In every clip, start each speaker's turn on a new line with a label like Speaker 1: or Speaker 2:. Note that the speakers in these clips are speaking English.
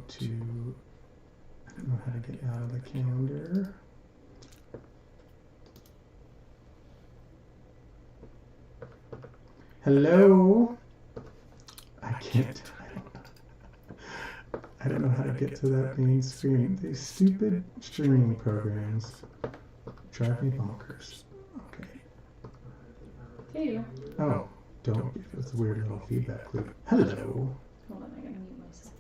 Speaker 1: to, I don't know how to get out of the calendar. Hello? I can't. I don't know how to get to that main screen. These stupid streaming programs drive me bonkers. Okay.
Speaker 2: Hey.
Speaker 1: Oh, don't give us a weird little feedback loop. Hello.
Speaker 2: Hold on, I gotta mute myself.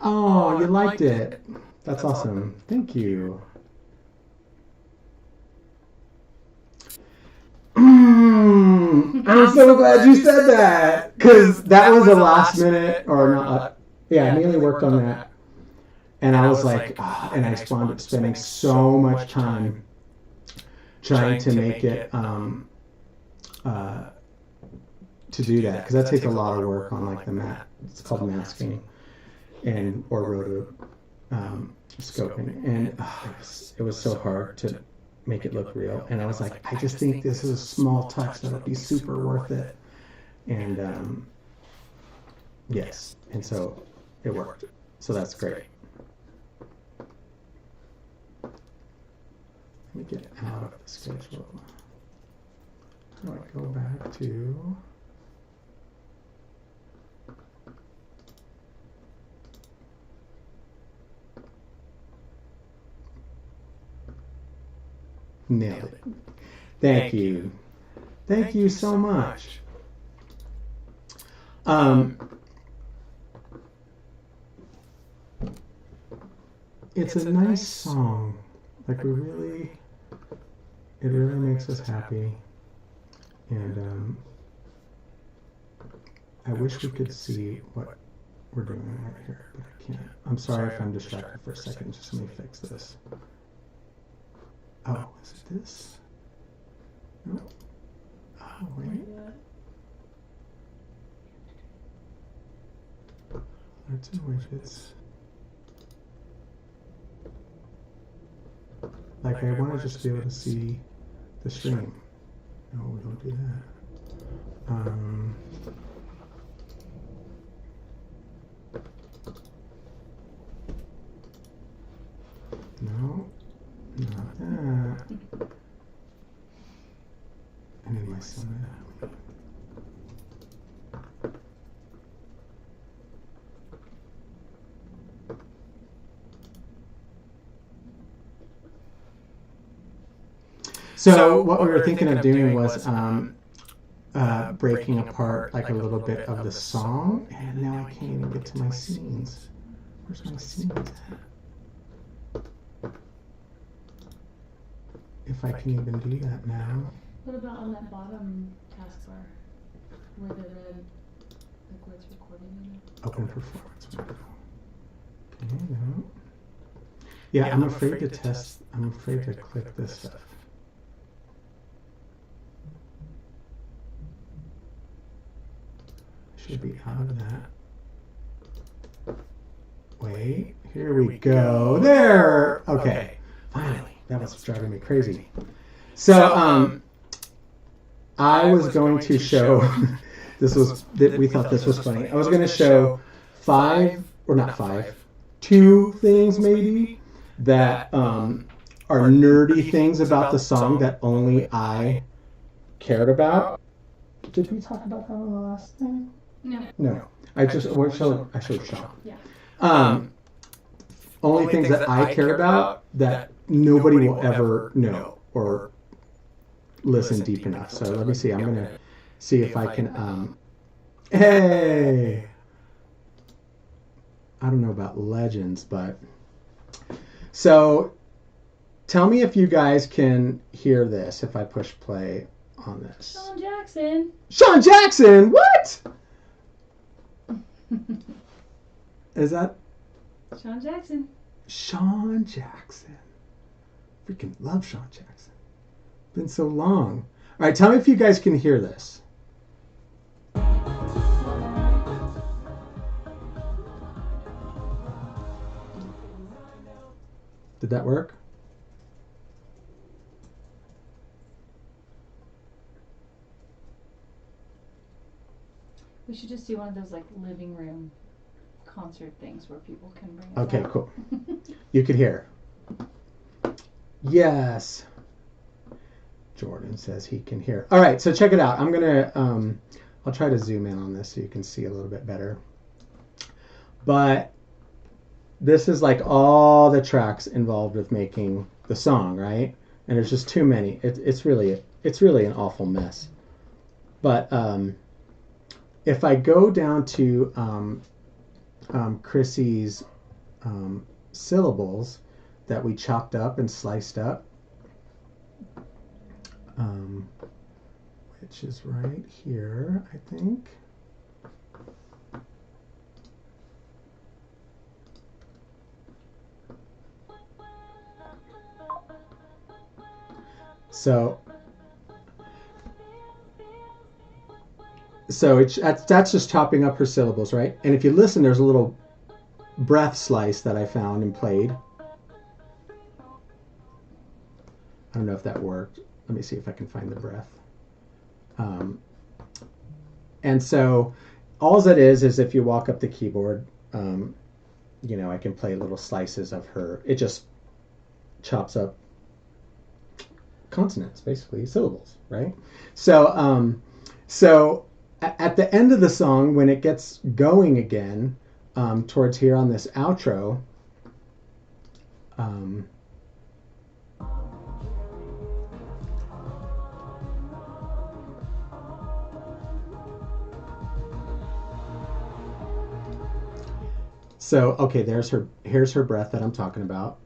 Speaker 1: Oh, you liked it. That's awesome. Thank you. I'm so glad you said that, because that was a last minute, or not. Yeah, Amelia worked on that, and I was like, and I wound up spending so much time trying to make it to do that, because that takes a lot of work on like the mat. It's called masking and or roto scoping, and it was so hard to make it look real. And I was like, I just think this is a small touch that'll be super worth it. And yes, and so it worked. So that's great. Let me get out of the schedule. How do I go back to? Nailed it. Thank you. Thank you so much. It's a nice song. Like it really makes us happy. And I wish we could see what we're doing right here, but I can't. I'm sorry if I'm distracted for a second. Just let me fix this. Oh, is it this? No. Oh, wait. Let's do widgets. Like, I want to just be able to see the stream. No, we don't do that. No. Not that. I need my son. So what we were thinking of doing was breaking apart like a little bit of the song, and now I can't even get to my scenes. Where's my scenes at? If I can even do that now.
Speaker 2: What about on that bottom taskbar where the red, like where it's recording in it?
Speaker 1: Open performance window. Okay, no. Yeah, I'm afraid to test. I'm afraid to click this stuff. Should be out of that. Wait, here we go. There. Okay, finally. That was driving me crazy. So, I was going to show. We thought this was funny. I was going to show two things maybe that are nerdy things about the song that only I cared about. Did we talk about that on the last thing? No. I showed Sean.
Speaker 2: Yeah.
Speaker 1: Only things that I care about that nobody will ever know or listen deep enough. So let me see. I'm going to see if I can. Hey! I don't know about legends, but. So tell me if you guys can hear this if I push play on this.
Speaker 2: Sean Jackson.
Speaker 1: Sean Jackson? What? Is that?
Speaker 2: Sean Jackson.
Speaker 1: Sean Jackson. Freaking love Sean Jackson. Been so long. All right, tell me if you guys can hear this. Did that work?
Speaker 2: We should just do one of those like living room concert things where people can bring us
Speaker 1: Okay,
Speaker 2: out.
Speaker 1: cool. You could hear. Yes. Jordan says he can hear. All right, so check it out. I'm gonna I'll try to zoom in on this so you can see a little bit better. But this is like all the tracks involved with making the song, right? And there's just too many. It's really an awful mess. But if I go down to Chrissy's syllables that we chopped up and sliced up, which is right here, I think. So that's just chopping up her syllables, right? And if you listen, there's a little breath slice that I found and played. I don't know if that worked. Let me see if I can find the breath. And so all that is if you walk up the keyboard, you know, I can play little slices of her. It just chops up consonants, basically syllables, right? So at the end of the song, when it gets going again, towards here on this outro, so okay, here's her breath that I'm talking about.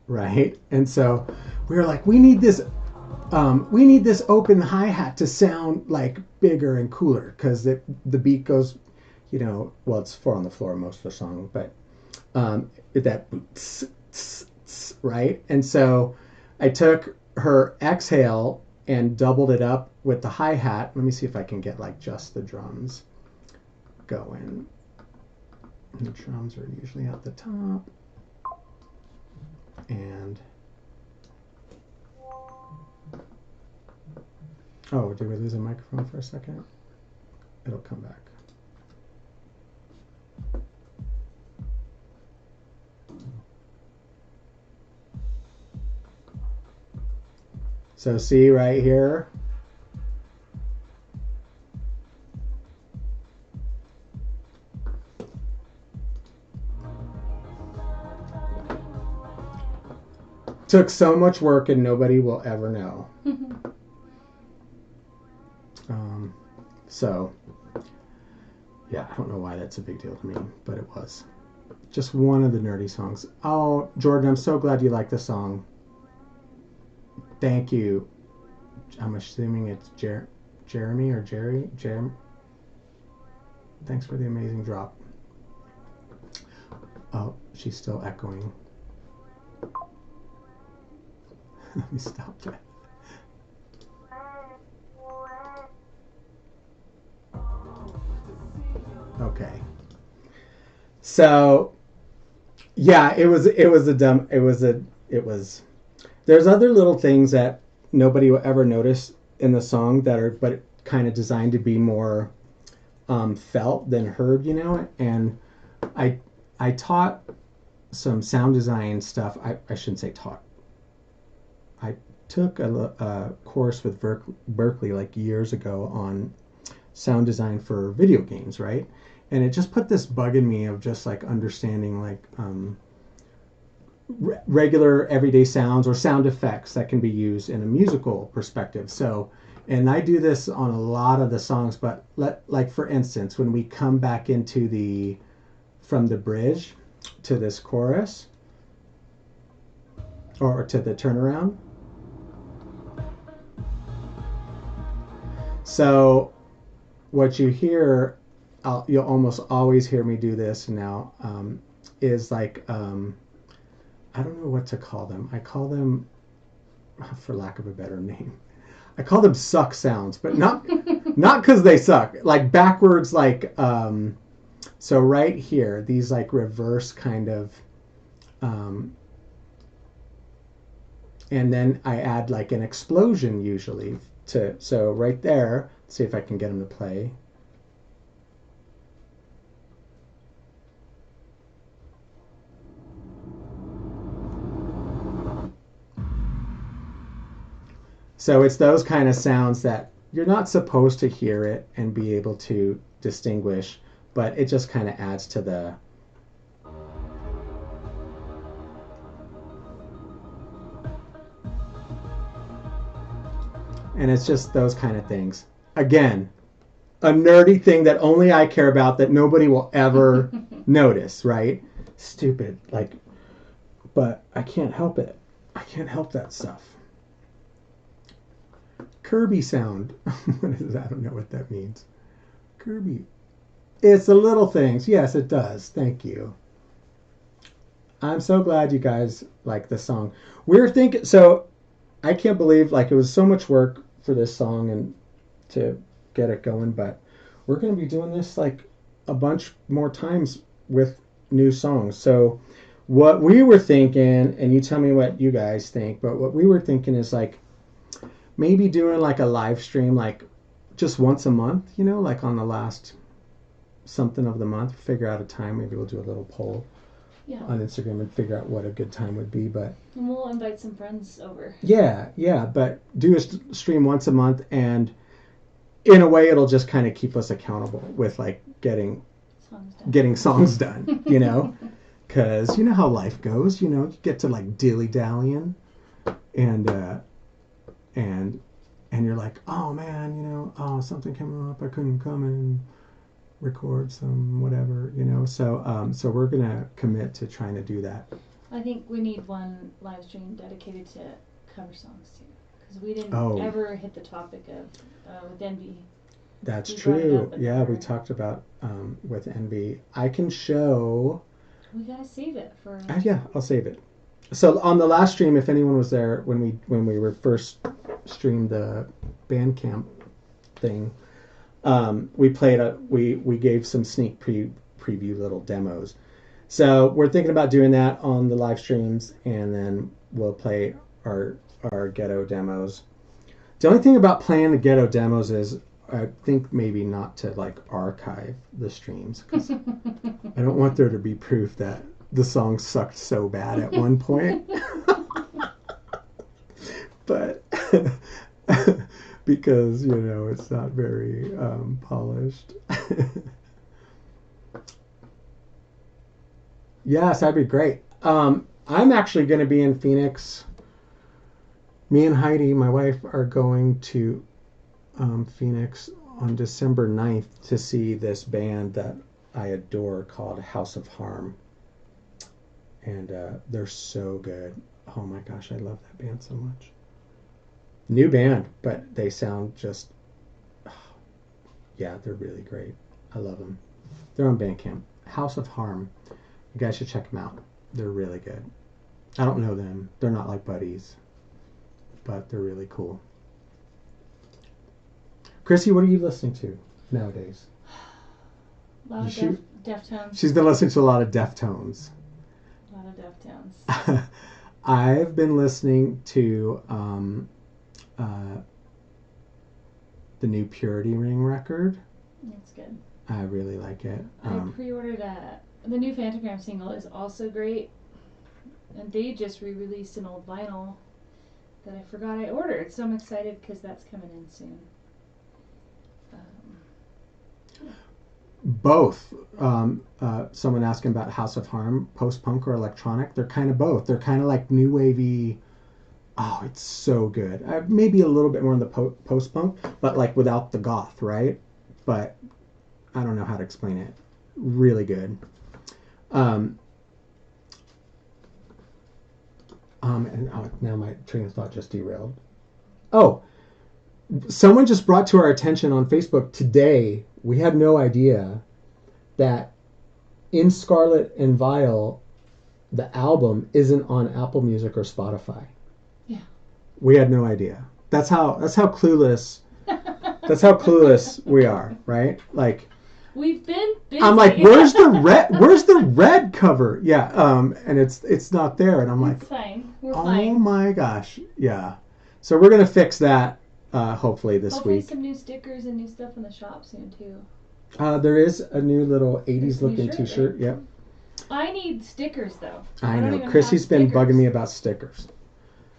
Speaker 1: Right? And so we were like, we need this open hi-hat to sound like bigger and cooler, because the beat goes, you know, well, it's 4 on the floor most of the song, but that right? And so I took her exhale and doubled it up with the hi-hat. Let me see if I can get like just the drums going. And the drums are usually at the top. And oh, did we lose a microphone for a second? It'll come back. So see right here. Took so much work and nobody will ever know. So, yeah, I don't know why that's a big deal to me, but it was. Just one of the nerdy songs. Oh, Jordan, I'm so glad you like the song. Thank you. I'm assuming it's Jeremy or Jerry. Thanks for the amazing drop. Oh, she's still echoing. Let me stop that. Okay. So, yeah, it was there's other little things that nobody will ever notice in the song that are, but kind of designed to be more felt than heard, you know. And I taught some sound design stuff. I shouldn't say taught. I took a course with Berkeley like years ago on sound design for video games, right? And it just put this bug in me of just like understanding like regular everyday sounds or sound effects that can be used in a musical perspective. So, and I do this on a lot of the songs, but like for instance, when we come back into from the bridge to this chorus or to the turnaround. So what you hear, you'll almost always hear me do this now, is like, I don't know what to call them. I call them, for lack of a better name, I call them suck sounds, but not because they suck. Like backwards, like, so right here, these like reverse kind of, and then I add like an explosion usually so right there, see if I can get him to play. So it's those kind of sounds that you're not supposed to hear it and be able to distinguish, but it just kind of adds to the and it's just those kind of things. Again, a nerdy thing that only I care about that nobody will ever notice, right? Stupid, like, but I can't help it. I can't help that stuff. Kirby sound. What is that? I don't know what that means. Kirby. It's the little things. Yes, it does. Thank you. I'm so glad you guys like the song. We're thinking, so I can't believe like it was so much work for this song and to get it going, but we're going to be doing this like a bunch more times with new songs. So what we were thinking, and you tell me what you guys think, but what we were thinking is like maybe doing like a live stream like just once a month, you know, like on the last something of the month, figure out a time. Maybe we'll do a little poll on Instagram and figure out what a good time would be. But
Speaker 2: and we'll invite some friends over.
Speaker 1: Yeah, but do a stream once a month, and in a way it'll just kind of keep us accountable with like getting songs done, you know, because you know how life goes, you know, you get to like dilly-dallying and you're like, oh man, you know, oh, something came up, I couldn't come and record some whatever, you know, so we're gonna commit to trying to do that.
Speaker 2: I think we need one live stream dedicated to cover songs too, because we didn't ever hit the topic of with Envy.
Speaker 1: That's true. Yeah, we talked about with Envy. I can show.
Speaker 2: We gotta save it for.
Speaker 1: Yeah, I'll save it. So on the last stream, if anyone was there when we were first streamed the Bandcamp thing, we played we gave some sneak preview little demos. So we're thinking about doing that on the live streams, and then we'll play our ghetto demos. The only thing about playing the ghetto demos is I think maybe not to like archive the streams, because I don't want there to be proof that the song sucked so bad at one point. But because, you know, it's not very polished. Yes, that'd be great. I'm actually going to be in Phoenix. Me and Heidi, my wife, are going to Phoenix on December 9th to see this band that I adore called House of Harm. And they're so good. Oh my gosh, I love that band so much. New band, but they sound just, yeah, they're really great. I love them. They're on Bandcamp. House of Harm. You guys should check them out. They're really good. I don't know them. They're not like buddies, but they're really cool. Chrissy, what are you listening to nowadays?
Speaker 2: A lot of Deftones.
Speaker 1: She's been listening to a lot of Deftones.
Speaker 2: A lot of Deftones.
Speaker 1: I've been listening to the new Purity Ring record.
Speaker 2: It's good.
Speaker 1: I really like it.
Speaker 2: I pre-ordered the new Phantogram single is also great, and they just re-released an old vinyl that I forgot I ordered, so I'm excited because that's coming in soon.
Speaker 1: Both. Someone asking about House of Harm, post-punk or electronic. They're kind of both. They're kind of like new wavy. Oh, it's so good. Maybe a little bit more in the post-punk, but like without the goth, right? But I don't know how to explain it. Really good. And now my train of thought just derailed. Oh, someone just brought to our attention on Facebook today, we had no idea that In Scarlet and Vile, the album, isn't on Apple Music or Spotify.
Speaker 2: Yeah.
Speaker 1: We had no idea. That's how clueless that's how clueless we are, right? Like
Speaker 2: we've been busy.
Speaker 1: I'm like, where's the red cover? Yeah, and it's not there, and I'm like,
Speaker 2: it's fine. We're
Speaker 1: oh
Speaker 2: fine.
Speaker 1: my gosh, yeah. So we're gonna fix that hopefully this
Speaker 2: Hopefully
Speaker 1: week.
Speaker 2: some new stickers and new stuff in the shop soon too.
Speaker 1: There is a new little 80s
Speaker 2: There's a new
Speaker 1: looking
Speaker 2: shirt,
Speaker 1: t-shirt.
Speaker 2: right?
Speaker 1: Yep.
Speaker 2: I need stickers though.
Speaker 1: I
Speaker 2: don't
Speaker 1: know.
Speaker 2: even
Speaker 1: Chrissy's
Speaker 2: have
Speaker 1: been
Speaker 2: stickers.
Speaker 1: bugging me about stickers.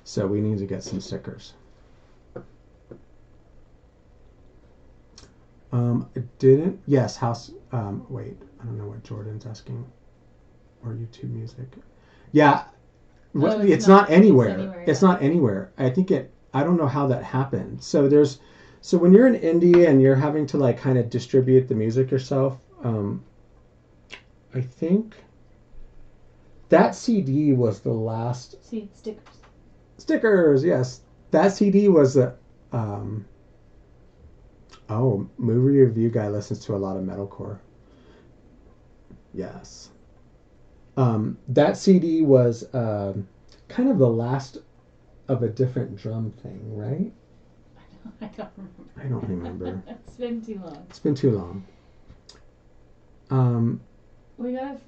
Speaker 1: So we need to get some stickers. Yes, house, wait, I don't know what Jordan's asking. Or YouTube music. Yeah,
Speaker 2: Oh,
Speaker 1: it's not anywhere.
Speaker 2: anywhere,
Speaker 1: It's
Speaker 2: yeah.
Speaker 1: not anywhere. I don't know how that happened. So when you're in indie and you're having to like kind of distribute the music yourself, I think that CD was the last.
Speaker 2: See, stickers.
Speaker 1: Stickers, yes. That CD was a. Movie review guy listens to a lot of metalcore. Yes. That CD was kind of the last of a different drum thing, right?
Speaker 2: I don't remember.
Speaker 1: I don't remember.
Speaker 2: It's been too long.
Speaker 1: It's been too long.
Speaker 2: We got.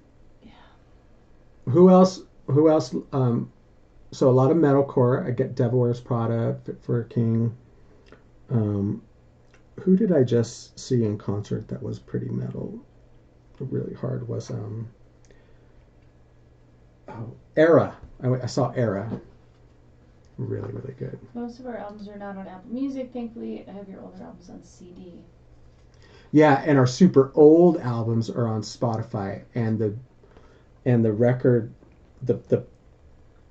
Speaker 1: Who else? So a lot of metalcore. I get Devil Wears Prada, Fit for a King. Who did I just see in concert that was pretty metal? Really hard was Era. I saw Era. Really, really good.
Speaker 2: Most of our albums are not on Apple Music, thankfully. I have your older albums on CD.
Speaker 1: Yeah, and our super old albums are on Spotify, and the record, the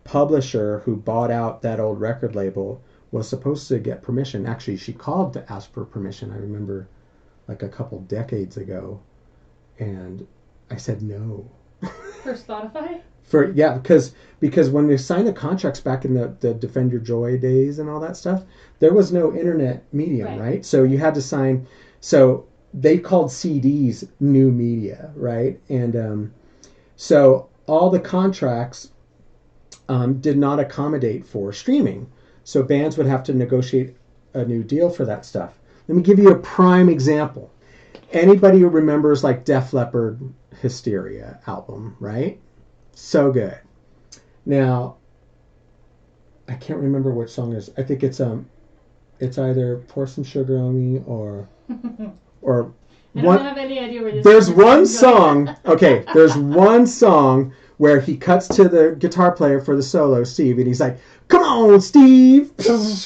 Speaker 1: publisher who bought out that old record label was supposed to get permission. Actually, she called to ask for permission. I remember, like a couple decades ago, and I said no.
Speaker 2: For Spotify?
Speaker 1: Because when they signed the contracts back in the Defend Your Joy days and all that stuff, there was no internet medium, right? So you had to sign. So they called CDs new media, right? And so all the contracts did not accommodate for streaming. So bands would have to negotiate a new deal for that stuff. Let me give you a prime example. Anybody who remembers like Def Leppard Hysteria album, right? So good. Now, I can't remember which song it is. I think it's either Pour Some Sugar on Me or
Speaker 2: I don't have any idea where this
Speaker 1: There's
Speaker 2: is
Speaker 1: one
Speaker 2: going.
Speaker 1: song. Okay, there's one song where he cuts to the guitar player for the solo, Steve, and he's like, "Come on, Steve!"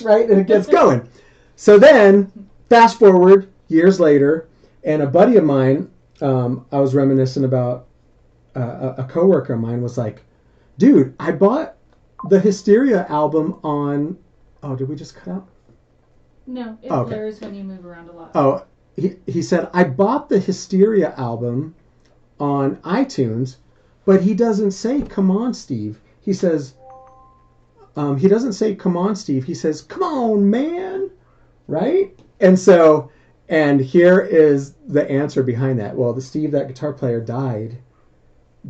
Speaker 1: Right, and it gets going. So then, fast forward years later, and a buddy of mine, I was reminiscent about. A coworker of mine was like, "Dude, I bought the Hysteria album on." Oh, did we just cut out?
Speaker 2: No, it
Speaker 1: Okay.
Speaker 2: blurs when you move around a lot.
Speaker 1: Oh, he said, "I bought the Hysteria album on iTunes, but he doesn't say, 'Come on, Steve.' He says, he doesn't say, 'Come on, Steve.' He says, 'Come on, man.'" Right? And here is the answer behind that. Well, that guitar player, died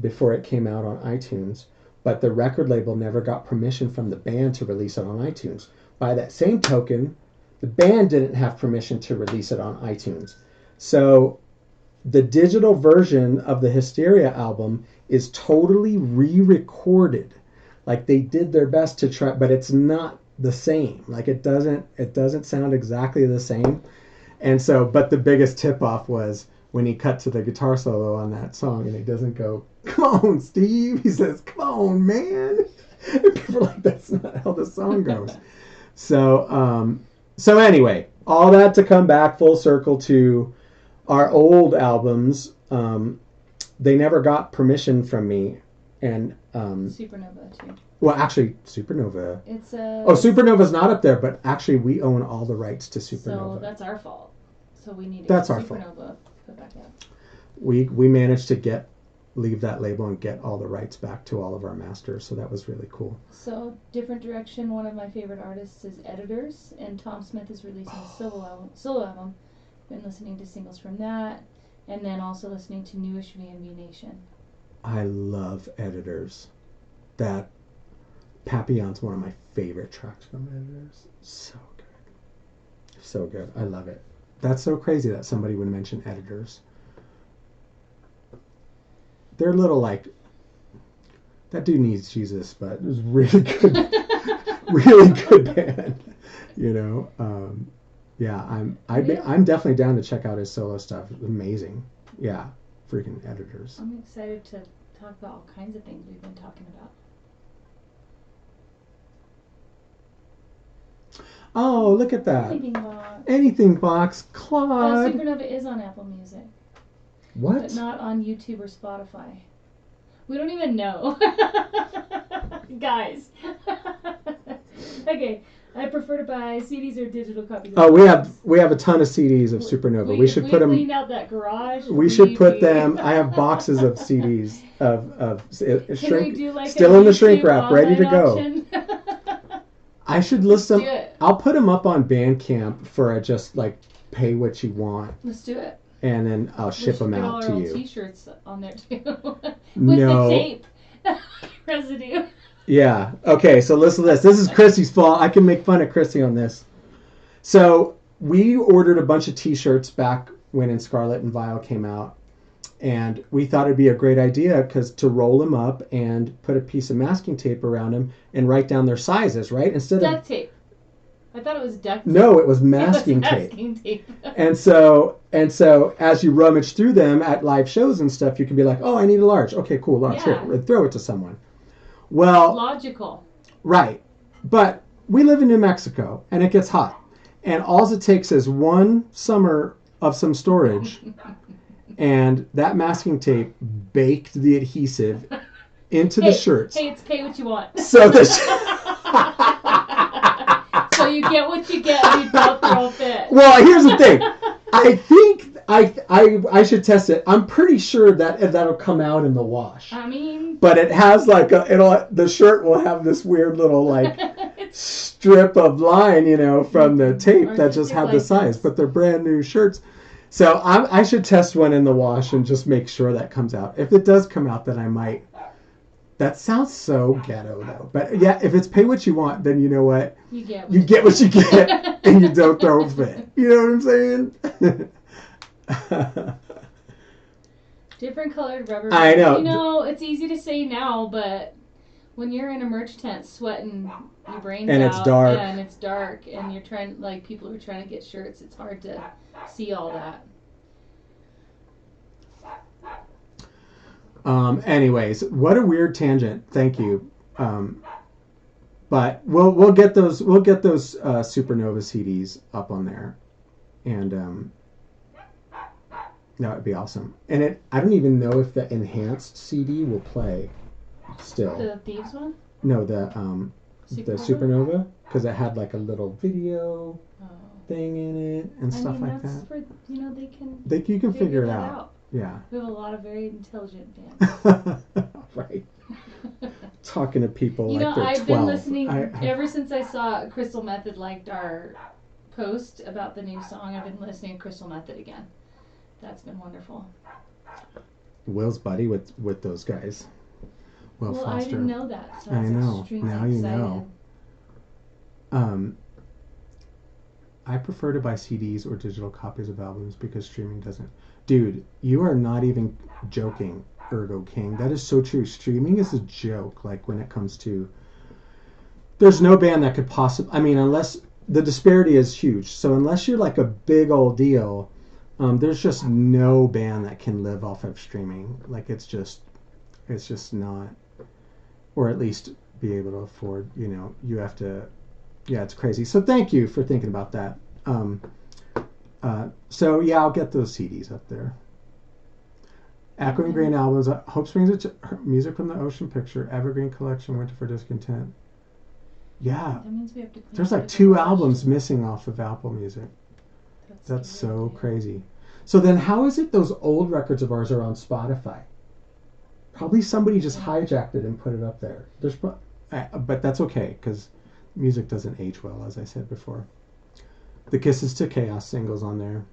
Speaker 1: before it came out on iTunes, but the record label never got permission from the band to release it on iTunes. By that same token, the band didn't have permission to release it on iTunes. So the digital version of the Hysteria album is totally re-recorded. Like they did their best to try, but it's not the same. Like it doesn't sound exactly the same. And so, but the biggest tip-off was when he cut to the guitar solo on that song, and he doesn't go, "Come on, Steve." He says, "Come on, man." And people are like, that's not how the song goes. So anyway, all that to come back full circle to our old albums. They never got permission from me, and
Speaker 2: Supernova too.
Speaker 1: well, actually, Supernova.
Speaker 2: It's
Speaker 1: Supernova's not up there, but actually, we own all the rights to Supernova.
Speaker 2: So that's our fault. So we need to
Speaker 1: That's
Speaker 2: get
Speaker 1: our fault.
Speaker 2: Supernova put back up.
Speaker 1: We managed to leave that label and get all the rights back to all of our masters, so that was really cool.
Speaker 2: So different direction. One of my favorite artists is Editors, and Tom Smith is releasing a solo album. Been listening to singles from that, and then also listening to newish VMV Nation.
Speaker 1: I love Editors. That Papillon's one of my favorite tracks from Editors. So good. So good. I love it. That's so crazy that somebody would mention Editors. They're a little like, that dude needs Jesus, but it was really good. Really good band. Yeah,
Speaker 2: Yeah.
Speaker 1: I'm definitely down to check out his solo stuff. Amazing. Yeah, freaking editors.
Speaker 2: I'm excited to talk about all kinds of things we've been talking about.
Speaker 1: Oh, look at that.
Speaker 2: Anything box.
Speaker 1: Anything box, Claude.
Speaker 2: Supernova is on Apple Music,
Speaker 1: What?
Speaker 2: but not on YouTube or Spotify. We don't even know. Guys. Okay, I prefer to buy CDs or digital copies.
Speaker 1: Oh, we have a ton of CDs of Supernova. We should put them.
Speaker 2: Cleaned out that garage.
Speaker 1: We should put them. I have boxes of CDs of
Speaker 2: Can
Speaker 1: shrink,
Speaker 2: we do like
Speaker 1: still
Speaker 2: a
Speaker 1: in the shrink
Speaker 2: YouTube
Speaker 1: wrap, ready to go.
Speaker 2: auction?
Speaker 1: I should list them.
Speaker 2: Do it.
Speaker 1: I'll put them up on Bandcamp for just like pay what you want,
Speaker 2: Let's do it.
Speaker 1: and then I'll ship them out to you.
Speaker 2: T-shirts on there too. With
Speaker 1: No.
Speaker 2: the tape residue.
Speaker 1: Yeah. Okay. So listen to this. This is Chrissy's fault. I can make fun of Chrissy on this. So we ordered a bunch of T-shirts back when In Scarlet and Vile came out, and we thought it'd be a great idea because to roll them up and put a piece of masking tape around them and write down their sizes, right? Instead
Speaker 2: Duct
Speaker 1: of
Speaker 2: tape. I thought it was duct tape.
Speaker 1: no, it was masking tape.
Speaker 2: Masking tape.
Speaker 1: And so as you rummage through them at live shows and stuff, you can be like, oh, I need a large. Okay, cool, large.
Speaker 2: Yeah.
Speaker 1: Here, throw it to someone. Well,
Speaker 2: Logical.
Speaker 1: right. But we live in New Mexico, and it gets hot. And all it takes is one summer of some storage, and that masking tape baked the adhesive into the shirts.
Speaker 2: Hey, it's pay what you want.
Speaker 1: So the
Speaker 2: So you get what you get and you don't throw a fit.
Speaker 1: Well, here's the thing. I think I should test it. I'm pretty sure that'll come out in the wash.
Speaker 2: I mean,
Speaker 1: But it has like the shirt will have this weird little like strip of line, from the tape that just had the size. But they're brand new shirts. So I should test one in the wash and just make sure that comes out. If it does come out, then I might. That sounds so ghetto though. But yeah, if it's pay what you want, then you know what?
Speaker 2: you get
Speaker 1: what you get, and you don't throw a fit. You know what I'm saying?
Speaker 2: Different colored rubber.
Speaker 1: I know.
Speaker 2: It's easy to say now, but when you're in a merch tent sweating your brains
Speaker 1: And
Speaker 2: out,
Speaker 1: it's dark.
Speaker 2: and it's dark, and you're trying, like, people are trying to get shirts, it's hard to see all that.
Speaker 1: Anyways, what a weird tangent. Thank you. But we'll get those Supernova CDs up on there, and that would be awesome. And I don't even know if the enhanced CD will play still.
Speaker 2: The Thieves one?
Speaker 1: No, the Supernova, because it had like a little video thing in it and stuff like that.
Speaker 2: For, they can.
Speaker 1: You can figure it out. Yeah.
Speaker 2: We have a lot of very intelligent fans.
Speaker 1: Right. Talking to people like they're 12.
Speaker 2: I've been listening ever since I saw Crystal Method liked our post about the new song. I've been listening to Crystal Method again. That's been wonderful.
Speaker 1: Will's buddy with those guys. Will Foster.
Speaker 2: I didn't know that. So
Speaker 1: I know.
Speaker 2: Extremely
Speaker 1: now
Speaker 2: excited.
Speaker 1: You know. I prefer to buy CDs or digital copies of albums because streaming doesn't. Dude, you are not even joking, Ergo King. That is so true. Streaming is a joke. Like when it comes to, there's no band that could possibly. I mean, unless the disparity is huge. So unless you're like a big old deal, there's just no band that can live off of streaming. Like it's just not, or at least be able to afford. You have to. Yeah, it's crazy. So thank you for thinking about that. So yeah, I'll get those CDs up there. Aqua and Green albums, Hope Springs, Music from the Ocean Picture, Evergreen Collection, Winter for Discontent. Yeah,
Speaker 2: that means we have to clean
Speaker 1: there's
Speaker 2: up
Speaker 1: like
Speaker 2: the
Speaker 1: 2
Speaker 2: garage.
Speaker 1: albums missing off of Apple Music. That's
Speaker 2: scary,
Speaker 1: so
Speaker 2: dude.
Speaker 1: crazy. So then how is it those old records of ours are on Spotify? Probably somebody just hijacked it and put it up there. But that's okay, because music doesn't age well, as I said before. The Kisses to Chaos singles on there.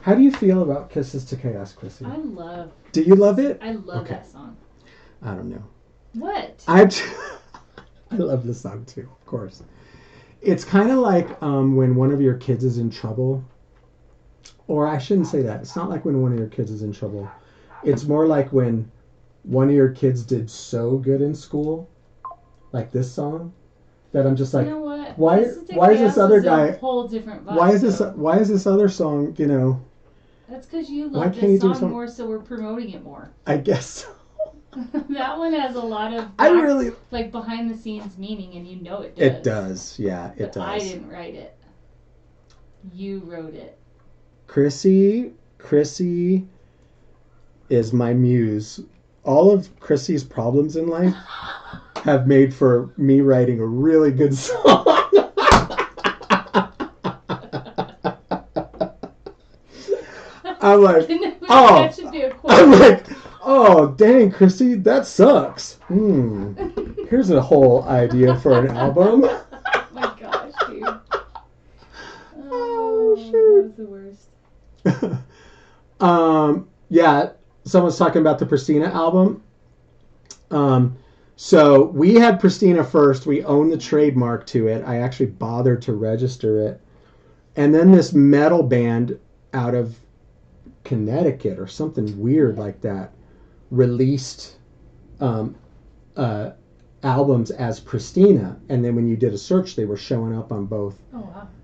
Speaker 1: How do you feel about Kisses to Chaos, Chrissy? Do you love it?
Speaker 2: I love that song.
Speaker 1: I don't know.
Speaker 2: What?
Speaker 1: I love this song too, of course. It's kind of like when one of your kids is in trouble. Or I shouldn't say that. It's not like when one of your kids is in trouble. It's more like when one of your kids did so good in school, like this song, that I'm just like,
Speaker 2: You know what?
Speaker 1: Why
Speaker 2: Listen to
Speaker 1: why is
Speaker 2: Chaos
Speaker 1: this other
Speaker 2: is
Speaker 1: guy?
Speaker 2: a whole different vibe.
Speaker 1: Why is this other song?
Speaker 2: That's because you
Speaker 1: why
Speaker 2: love
Speaker 1: can't he
Speaker 2: this
Speaker 1: do
Speaker 2: song
Speaker 1: some-
Speaker 2: more, so we're promoting it more.
Speaker 1: I guess.
Speaker 2: That one has a lot of like behind the scenes meaning, and you know it does.
Speaker 1: It does, yeah, it
Speaker 2: But
Speaker 1: does.
Speaker 2: I didn't write it. You wrote it.
Speaker 1: Chrissy is my muse. All of Chrissy's problems in life have made for me writing a really good song. I'm like,
Speaker 2: that should be a quote.
Speaker 1: I'm like, oh, dang, Chrissy, that sucks. Here's a whole idea for an album.
Speaker 2: Oh my gosh, dude.
Speaker 1: Oh,
Speaker 2: That was the worst.
Speaker 1: Yeah, someone's talking about the Pristina album. So we had Pristina first. We own the trademark to it. I actually bothered to register it. And then this metal band out of Connecticut or something weird like that released albums as Pristina. And then when you did a search, they were showing up on both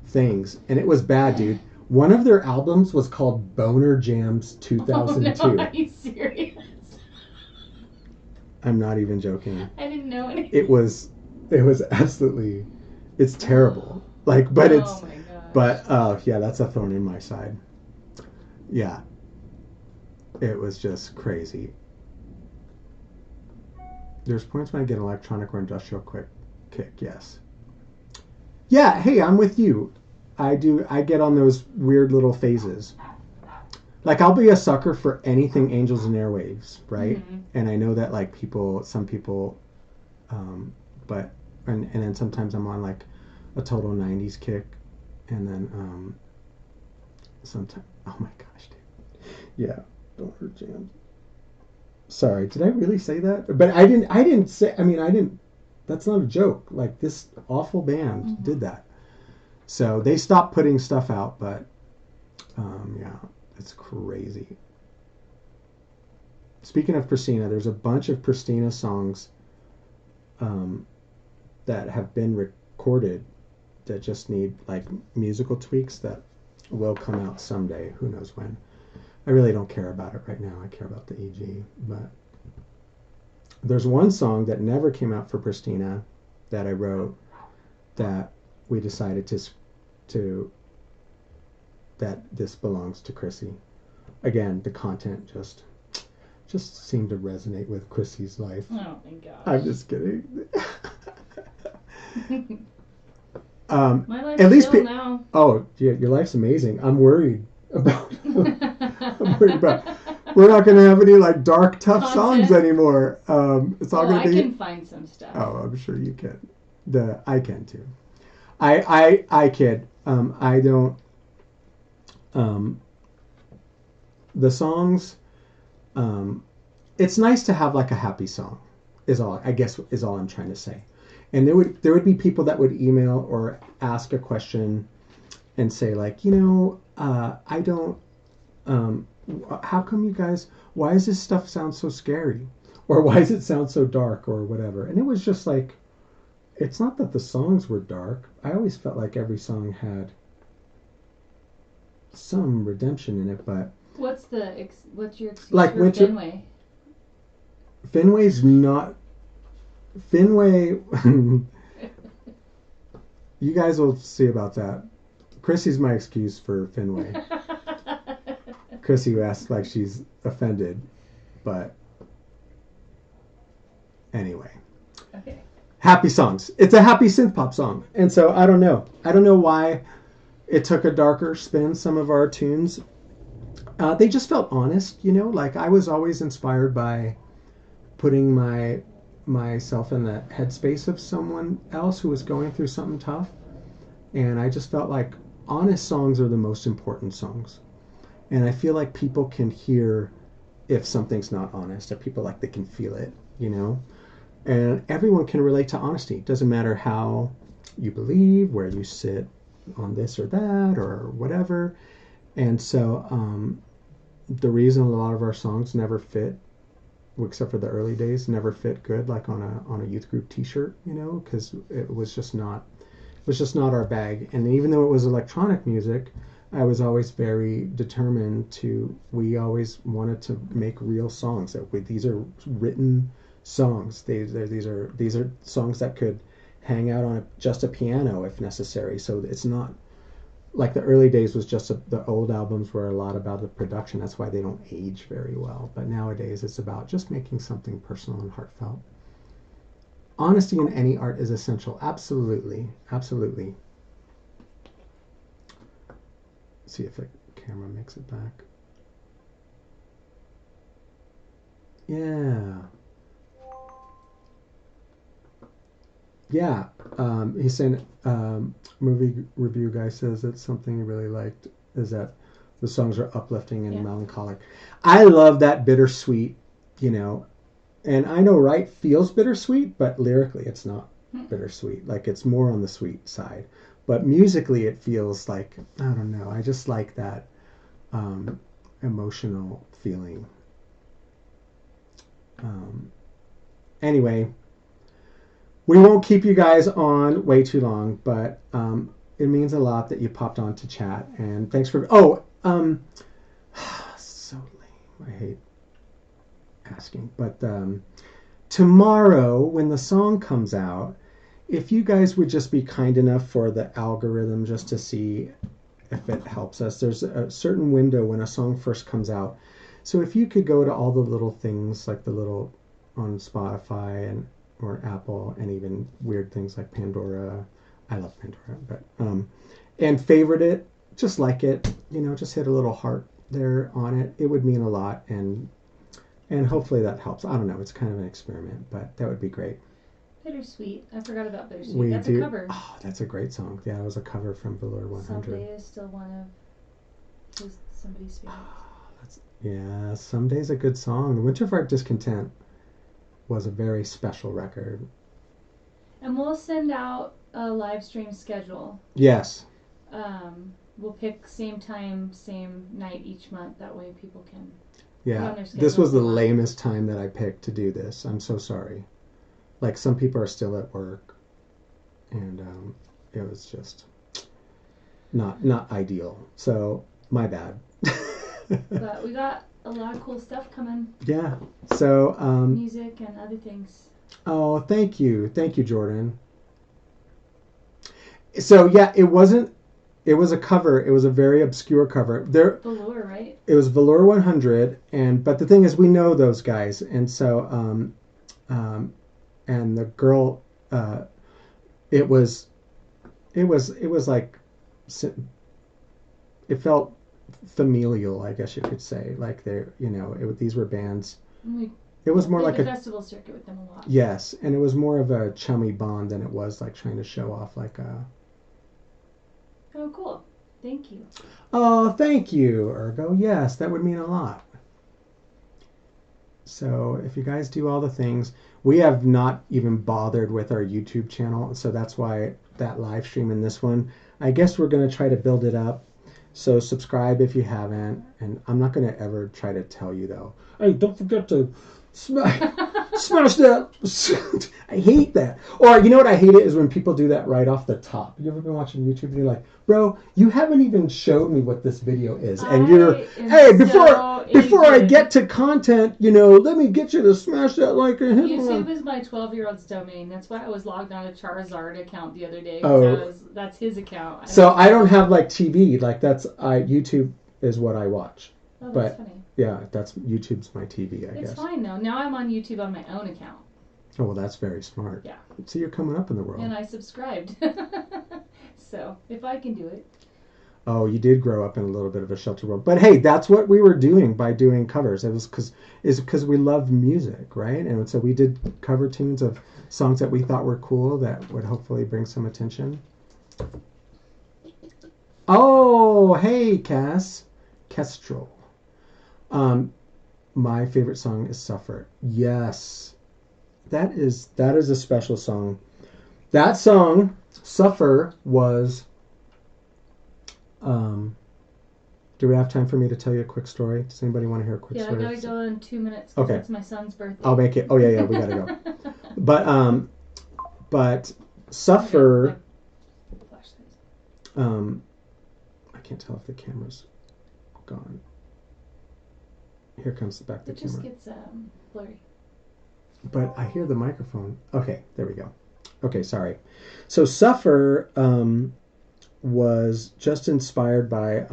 Speaker 1: things. And it was bad, dude. One of their albums was called Boner Jams 2002.
Speaker 2: Oh, no, are you serious?
Speaker 1: I'm not even joking.
Speaker 2: I didn't know anything.
Speaker 1: It was absolutely, it's terrible. Like, but
Speaker 2: oh
Speaker 1: it's,
Speaker 2: my gosh.
Speaker 1: but yeah, that's a thorn in my side. Yeah, it was just crazy. There's points when I get electronic or industrial kick. Yes. Yeah. Hey, I'm with you. I get on those weird little phases. Like, I'll be a sucker for anything Angels and Airwaves, right?
Speaker 2: Mm-hmm.
Speaker 1: And I know that, like, some people, but, and then sometimes I'm on, like, a total 90s kick, and then, sometimes, oh my gosh, dude. Yeah, Boner Jams. Sorry, did I really say that? But I didn't say, that's not a joke. Like, this awful band did that. So they stopped putting stuff out, but, yeah. It's crazy. Speaking of Pristina, there's a bunch of Pristina songs that have been recorded that just need like musical tweaks that will come out someday. Who knows when? I really don't care about it right now. I care about the EG. But there's one song that never came out for Pristina that I wrote that we decided to that this belongs to Chrissy. Again, the content just seemed to resonate with Chrissy's life.
Speaker 2: Oh my gosh.
Speaker 1: I'm just kidding.
Speaker 2: My life's
Speaker 1: at least
Speaker 2: chill now.
Speaker 1: Oh, yeah, your life's amazing. I'm worried about. We're not going to have any like dark, tough songs anymore. It's all going to be.
Speaker 2: I can find some stuff.
Speaker 1: Oh, I'm sure you can. I can too. I kid. I don't. The songs, it's nice to have like a happy song is all I'm trying to say. And there would be people that would email or ask a question and say like, I don't, how come you guys, why does this stuff sound so scary? Or why does it sound so dark or whatever? And it was just like, it's not that the songs were dark. I always felt like every song had some redemption in it, but
Speaker 2: what's your excuse
Speaker 1: like
Speaker 2: for Fenway?
Speaker 1: Fenway's not Fenway. You guys will see about that. Chrissy's my excuse for Fenway. Chrissy asked like she's offended, but anyway.
Speaker 2: Okay.
Speaker 1: Happy songs. It's a happy synth pop song, and so I don't know why it took a darker spin, some of our tunes. They just felt honest, like I was always inspired by putting myself in the headspace of someone else who was going through something tough. And I just felt like honest songs are the most important songs. And I feel like people can hear if something's not honest, or people like they can feel it, And everyone can relate to honesty. It doesn't matter how you believe, where you sit on this or that or whatever. And so the reason a lot of our songs never fit, except for the early days, never fit good like on a youth group t-shirt, because it was just not, was just not our bag. And even though it was electronic music, I was always very determined to. We always wanted to make real songs. These are written songs. These are songs that could hang out on just a piano if necessary. So it's not like the early days was just the old albums were a lot about the production. That's why they don't age very well. But nowadays it's about just making something personal and heartfelt. Honesty in any art is essential. Absolutely. Absolutely. Let's see if the camera makes it back. Yeah. Yeah. He's saying, movie review guy says that something he really liked is that the songs are uplifting and melancholic. I love that bittersweet, and I know Wright feels bittersweet, but lyrically it's not bittersweet. Like it's more on the sweet side. But musically it feels like, I don't know, I just like that emotional feeling. Anyway, we won't keep you guys on way too long, but it means a lot that you popped on to chat. And thanks for... so lame. I hate asking. But tomorrow, when the song comes out, if you guys would just be kind enough for the algorithm just to see if it helps us. There's a certain window when a song first comes out. So if you could go to all the little things, like the little on Spotify and or Apple, and even weird things like Pandora. I love Pandora, but and favorite it, just like it, just hit a little heart there on it. It would mean a lot, and hopefully that helps. I don't know, it's kind of an experiment, but that would be great.
Speaker 2: Bittersweet. I forgot about Bittersweet. That's a cover.
Speaker 1: Oh, that's a great song. Yeah, it was a cover from Velour 100.
Speaker 2: Someday is still one of somebody's favorites.
Speaker 1: Yeah, Someday's a good song. The Winter of Art Discontent was a very special record.
Speaker 2: And we'll send out a live stream schedule.
Speaker 1: Yes.
Speaker 2: We'll pick same time, same night each month. That way people can.
Speaker 1: Yeah. This was the lamest time that I picked to do this. I'm so sorry. Like some people are still at work, and it was just not ideal. So my bad.
Speaker 2: But we got a lot of cool stuff coming.
Speaker 1: Yeah. So
Speaker 2: music and other things.
Speaker 1: Oh, thank you, Jordan. So yeah, it was a cover. It was a very obscure cover.
Speaker 2: Velour, right?
Speaker 1: It was Velour 100, but the thing is, we know those guys, and so and the girl, it was like, it felt familial, I guess you could say. Like these were bands. It was more like
Speaker 2: a festival circuit with them a lot.
Speaker 1: Yes, and it was more of a chummy bond than it was like trying to show off like a.
Speaker 2: Oh, cool! Thank you.
Speaker 1: Oh, thank you, Ergo. Yes, that would mean a lot. So if you guys do all the things, we have not even bothered with our YouTube channel, so that's why that live stream in this one. I guess we're gonna try to build it up. So subscribe if you haven't, and I'm not gonna ever try to tell you though. Hey, don't forget to smash that. I hate that. Or you know what I hate it is when people do that right off the top. You ever been watching YouTube and you're like, bro, you haven't even showed me what this video is, and before I get to content, let me get you to smash that like a hit.
Speaker 2: YouTube is my 12-year-old's domain. That's why I was logged on a Charizard account the other day. That's his account. I don't have
Speaker 1: like TV. Like YouTube is what I watch.
Speaker 2: Oh, that's funny.
Speaker 1: Yeah, YouTube's my TV, I guess.
Speaker 2: It's fine though. Now I'm on YouTube on my own account.
Speaker 1: Oh, well, that's very smart.
Speaker 2: Yeah.
Speaker 1: So you're coming up in the world.
Speaker 2: And I subscribed. So if I can do it.
Speaker 1: Oh, you did grow up in a little bit of a sheltered world. But hey, that's what we were doing by doing covers. It was because we love music, right? And so we did cover tunes of songs that we thought were cool that would hopefully bring some attention. Oh, hey, Cass. Kestrel. My favorite song is Suffer. Yes. That is a special song. That song, Suffer, was do we have time for me to tell you a quick story? Does anybody want to hear a quick story?
Speaker 2: Yeah, I gotta go in 2 minutes.
Speaker 1: Okay.
Speaker 2: It's my son's birthday.
Speaker 1: I'll make it. Oh yeah, we gotta go. But Suffer. I can't tell if the camera's gone. Here comes back the
Speaker 2: It just
Speaker 1: camera.
Speaker 2: gets blurry.
Speaker 1: But I hear the microphone. Okay, there we go. Okay, sorry. So Suffer was just inspired by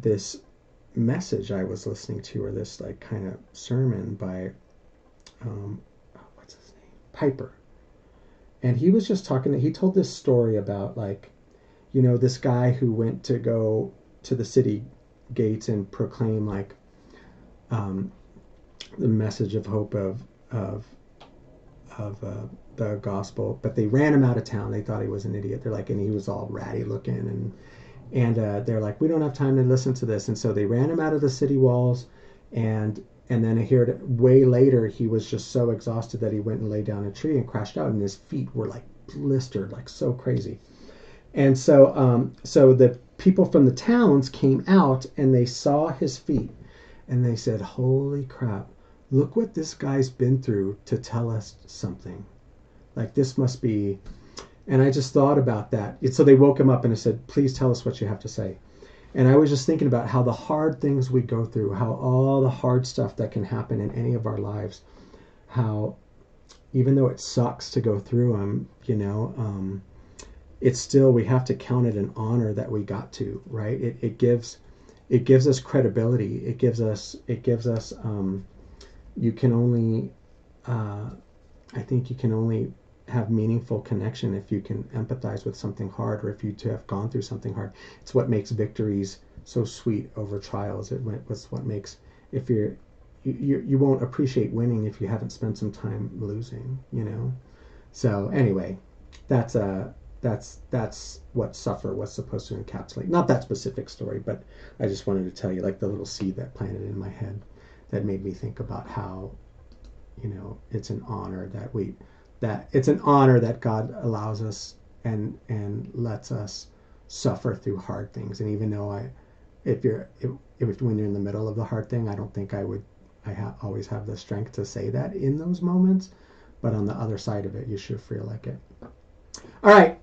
Speaker 1: this message I was listening to, or this like kind of sermon by what's his name, Piper, and he was just talking. He told this story about like, this guy who went to go to the city gates and proclaim like the message of hope of the gospel, but they ran him out of town. They thought he was an idiot. They're like, and he was all ratty looking, and they're like, we don't have time to listen to this, and so they ran him out of the city walls, and then I heard way later he was just so exhausted that he went and lay down a tree and crashed out, and his feet were like blistered, like so crazy. And so the people from the towns came out and they saw his feet, and they said, holy crap, look what this guy's been through to tell us something. Like, this must be. And I just thought about that. So they woke him up and I said, please tell us what you have to say. And I was just thinking about how the hard things we go through, how all the hard stuff that can happen in any of our lives, how even though it sucks to go through them, it's still, we have to count it an honor that we got to, right? It gives us credibility. It gives us you can only, I think you can only have meaningful connection if you can empathize with something hard, or if you have gone through something hard. It's what makes victories so sweet over trials. It's what makes, if you won't appreciate winning if you haven't spent some time losing, So anyway, that's what Suffer was supposed to encapsulate. Not that specific story, but I just wanted to tell you, like, the little seed that planted in my head that made me think about how, it's an honor that God allows us and lets us suffer through hard things. And even though when you're in the middle of the hard thing, I don't think I always have the strength to say that in those moments, but on the other side of it, you should feel like it. All right,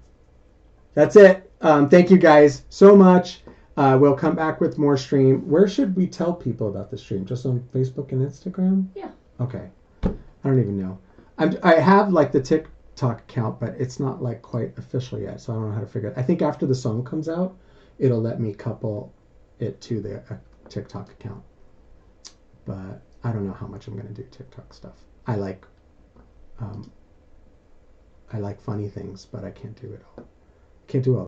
Speaker 1: that's it. Thank you guys so much. We'll come back with more stream. Where should we tell people about the stream? Just on Facebook and Instagram?
Speaker 2: Yeah.
Speaker 1: Okay. I don't even know. I have like the TikTok account, but it's not like quite official yet, so I don't know how to figure it. I think after the song comes out, it'll let me couple it to the TikTok account. But I don't know how much I'm going to do TikTok stuff. I like funny things, but I can't do it all. Can't do all.